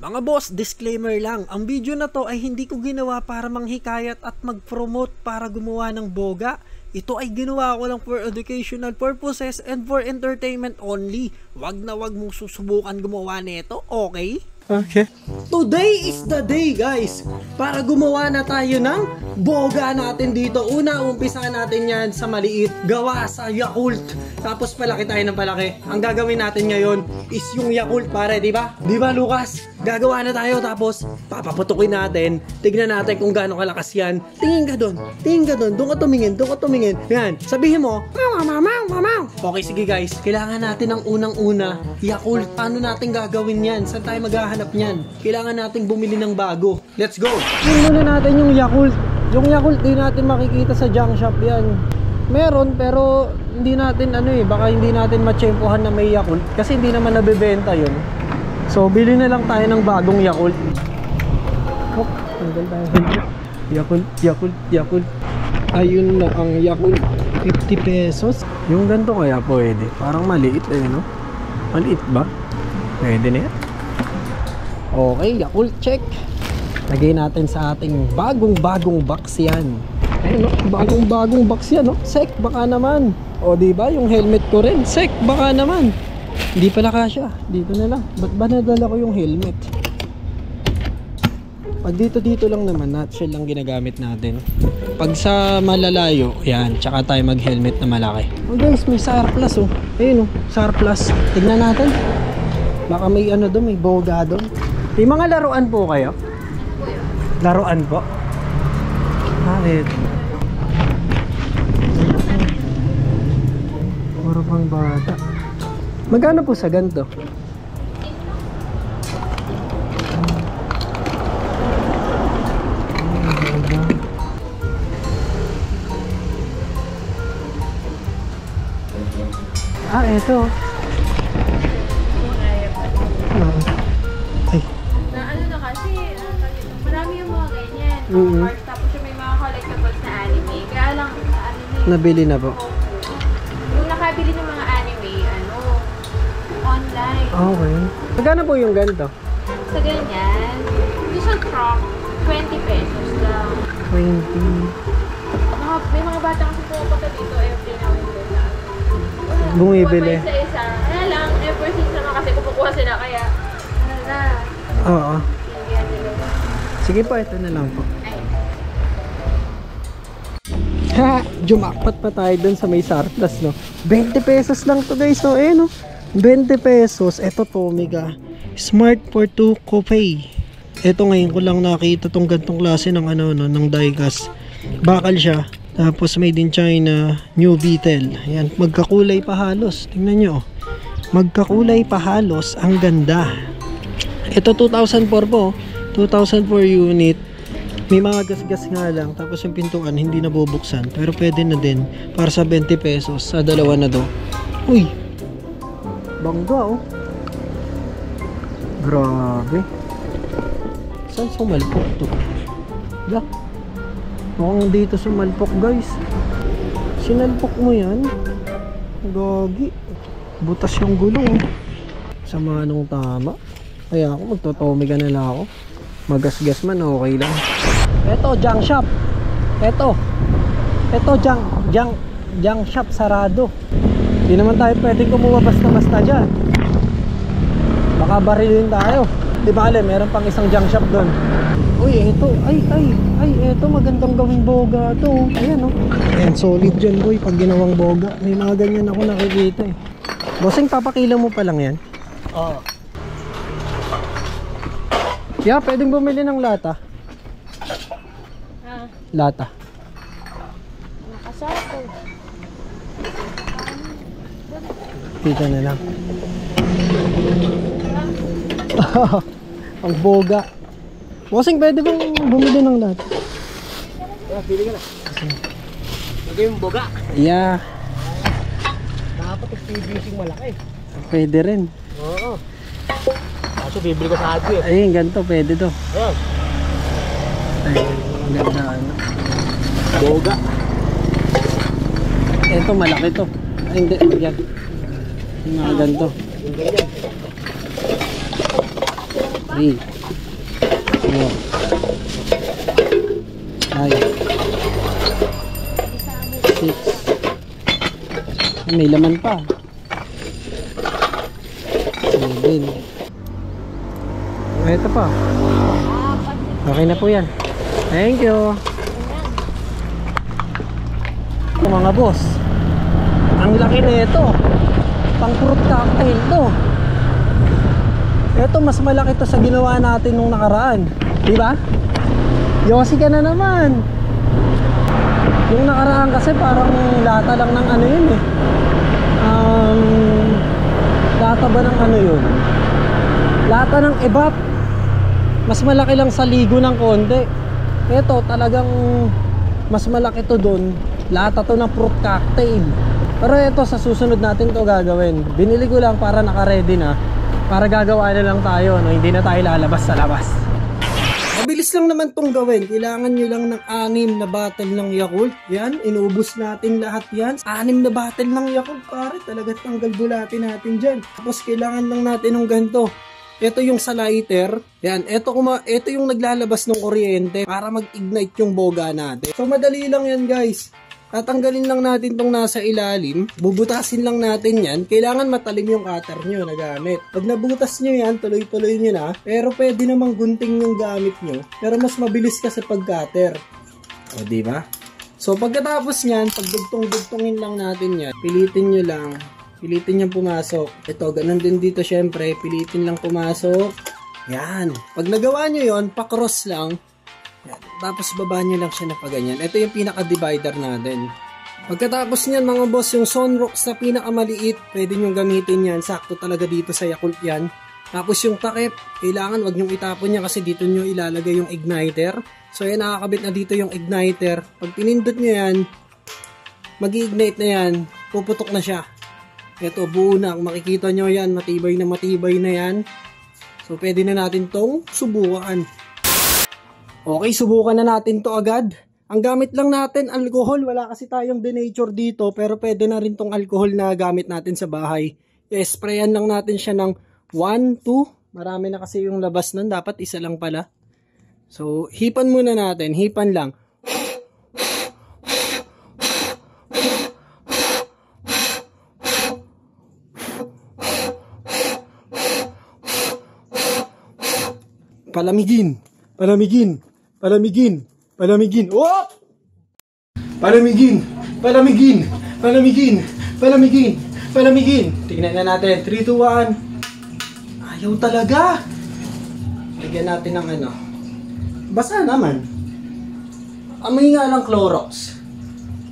Mga boss, disclaimer lang, ang video na to ay hindi ko ginawa para manghikayat at mag-promote para gumawa ng boga. Ito ay ginawa ko lang for educational purposes and for entertainment only. Wag na wag mong susubukan gumawa nito, okay? Okay. Today is the day, guys, para gumawa na tayo ng boga natin dito. Una, umpisa natin yan sa maliit, gawa sa Yakult. Tapos palaki tayo ng palaki. Ang gagawin natin ngayon is yung Yakult, pare, di ba? Di ba, Lucas? Gagawa na tayo, tapos papaputukin natin. Tignan natin kung gaano kalakas yan. Tingin ka doon. Tingin ka doon. Doon ka tumingin. Doon ka tumingin. Yan. Sabihin mo, mamaw. Okay, sige guys. Kailangan natin ng unang-una, Yakult. Paano natin gagawin yan? Saan tayo maghahanap niyan? Kailangan nating bumili ng bago. Let's go! Tingnan muna natin yung Yakult. Yung Yakult, di natin makikita sa junk shop yan. Meron, pero hindi natin baka hindi natin matsyempohan na may Yakult. Kasi hindi naman nabebenta yun. So, bili na lang tayo ng bagong Yakult. Oh, tanggal tayo. Yakult. Ayun na ang Yakult. 50 pesos. Yung ganito kaya pwede. Parang maliit no? Maliit ba? Pwede na yan. Okay, Yakult check. Lagay natin sa ating bagong box yan. Ayun no, bagong box yan no. Sek, baka naman. O diba, yung helmet ko rin. Sek, baka naman. Hindi pala kasya. Dito na lang. Ba't ba nadala ko yung helmet? Pag dito lang naman, nutshell lang ginagamit natin. Pag sa malalayo, yan, tsaka tayo mag helmet na malaki. Oh guys, may surplus oh. Ayun oh, surplus. Tignan natin. Baka may doon, may boga doon. May mga laruan po kayo? Laruan po? Bakit? Puro pang bata. Magkano po sa ganito? Eto. Ay. Na kasi, marami yung mga ganyan. Tapos yung may mga collectibles na anime. Kaya lang, nabili na po. Yung nakabili ng mga anime, online. Okay. Magkano po yung ganito? Sa ganyan, yung sa truck, 20 pesos lang. 20. May mga bata kasi pumunta dito every now and then lang. Bumibili. Isa-isa. Kaya lang, ever since naman kasi kukuha sila, kaya Oo. Sige po, ito na lang po. Ha! Jumakpat pa tayo dun sa may surplus, no? 20 pesos lang to guys, no? 20 pesos. Ito Tomiga. Smart for 2 Coffee. Ito ngayon ko lang nakita tong gantong klase ng ng diecast. Bakal siya. Tapos made in China, New Beetle. Ayan, magkakulay pa halos. Tingnan nyo. Magkakulay pa halos. Ang ganda. Ito 2004 po. 2004 unit. May mga gas-gas nga lang. Tapos yung pintuan hindi nabubuksan. Pero pwede na din. Para sa 20 pesos. Sa dalawa na do. Uy! Bangga oh. Grabe. Saan sumalpok to? Yeah. Mukhang dito sumalpok guys. Sinalpok mo yan. Gagi. Butas yung gulong. Sama nung tama. Kaya ako magtotomiga na lang ako. Magasgas man okay lang. Eto junk shop. Eto junk shop sarado. Hindi naman tayo pwedeng kumuha basta-basta dyan. Baka barilin tayo. Di ba alam, meron pang isang junk shop doon. Uy, eto. Ay, eto magandang gawing boga to. Ayan oh. Ayan, solid dyan boy pag ginawang boga. May mga ganyan ako nakikita eh. Bossing, papakila mo pa lang yan? Oo. Yeah, pwedeng bumili ng lata. Lata. Nakasako. Dito na lang. Ang boga. Bossing, pwede bang bumili ng lata? Pili ka na. Lagay yung boga. Yeah. Dapat yung malaki. Pwede rin. Oo. Kaso bibili ko sa Adyo eh. Ayun, ganito pwede to. Ayan. Ayun, ganda Boga. Ito malaki to. Ay, hindi, yan. Yung mga ganito. Yung ganyan. 3 More. Ay. 6. May laman pa. 7. Ito pa. Okay na po yan. Thank you. Mga boss, ang laki na ito. Pang fruit cocktail to. Ito mas malaki to sa ginawa natin nung nakaraan. Diba? Yossi ka na naman. Yung nakaraan kasi parang lata lang ng ano yun eh. Lata ba ng ano yun? Lata ng evap. Mas malaki lang sa ligo ng konti. Ito talagang mas malaki to dun. Lata to ng fruit cocktail. Pero ito sa susunod natin to gagawin. Binili ko lang para naka-ready na. Para gagawa na lang tayo, no? Hindi na tayo lalabas sa labas. Mabilis lang naman tong gawin. Kailangan nyo lang ng 6 na bottle ng Yakult. Yan, inubos natin lahat yan. 6 na bottle ng Yakult, pare. Talaga tanggal bulati natin dyan. Tapos kailangan lang natin ng ganito. Ito yung sa lighter. Yan, ito yung naglalabas ng kuryente para mag-ignite yung boga natin. So madali lang yan, guys. Tatanggalin lang natin tong nasa ilalim. Bubutasin lang natin yan. Kailangan matalim yung cutter nyo na gamit. Pag nabutas nyo yan, tuloy-tuloy nyo na. Pero pwede namang gunting yung gamit nyo. Pero mas mabilis kasi pag cutter. O, diba? So, pagkatapos nyan, pag dugtong-dugtongin lang natin yan, pilitin nyo lang. Pilitin nyo pumasok. Ito, ganun din dito syempre. Pilitin lang pumasok. Yan. Pag nagawa nyo yon, pa-cross lang. Yan. Tapos baba nyo lang siya na paganyan. Ito yung pinaka-divider natin. Pagkatapos nyan mga boss, yung Sunrocks na pinakamaliit, pwede nyo gamitin yan. Sakto talaga dito sa Yakult yan. Tapos yung takip, kailangan wag nyo itapon yan kasi dito nyo ilalagay yung igniter. So yan, nakakabit na dito yung igniter. Pag pinindot nyo yan, mag-ignite na yan, puputok na siya. Ito, buo na. Kung makikita nyo yan, matibay na yan. So pwede na natin tong subukan. Okay, subukan na natin to agad. Ang gamit lang natin, alcohol. Wala kasi tayong denature dito, pero pwede na rin tong alcohol na gamit natin sa bahay. I-sprayan lang natin siya ng 1, 2. Marami na kasi yung labas nun. Dapat isa lang pala. So, hipan muna natin. Hipan lang. Palamigin. Palamigin. Palamigin. Palamigin. Oh! Palamigin. Palamigin. Palamigin. Palamigin. Palamigin. Tingnan na natin. 3, 2, 1. Ayaw talaga. Lagyan natin ng ano. Basa naman. Amoy nga lang Clorox.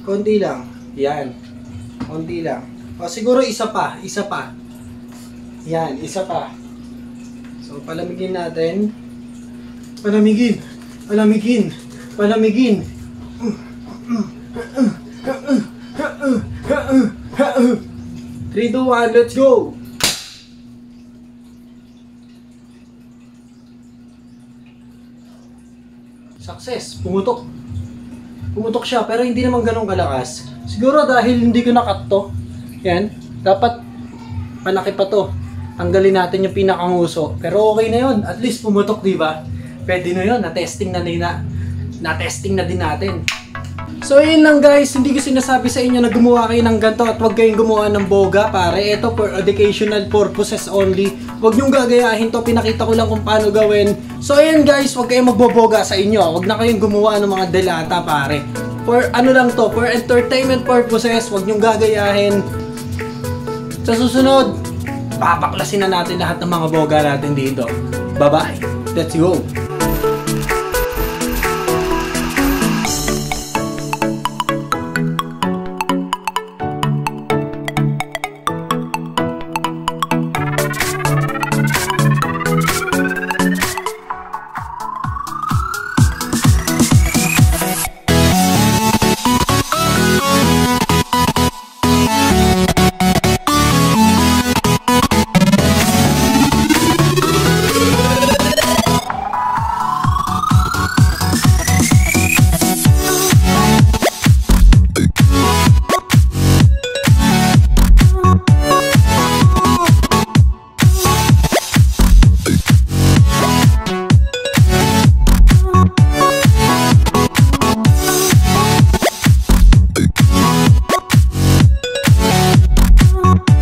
Konti lang. Yan. Konti lang. O siguro isa pa. Isa pa. Yan. Isa pa. So palamigin natin. Palamigin. Palamigin. Palamigin. 3, 2, 1, let's go! Success. Pumutok. Pumutok siya, pero hindi naman ganun kalakas. Siguro dahil hindi ko na-cut to. Yan. Dapat malaki pa to. Tanggalin natin yung pinakanguso. Pero okay na yun. At least pumutok, diba? Pwede na yun. Na-testing na din natin. So yun lang guys, hindi ko sinasabi sa inyo na gumawa kayo ng ganito at huwag kayong gumawa ng boga, pare. Ito for educational purposes only. Huwag nyong gagayahin to, pinakita ko lang kung paano gawin. So ayan guys, huwag kayong magboboga sa inyo. Huwag na kayong gumawa ng mga delata, pare. For ano lang to, for entertainment purposes, huwag nyong gagayahin. Sa susunod, papaklasin na natin lahat ng mga boga natin dito. Bye bye. Let's go.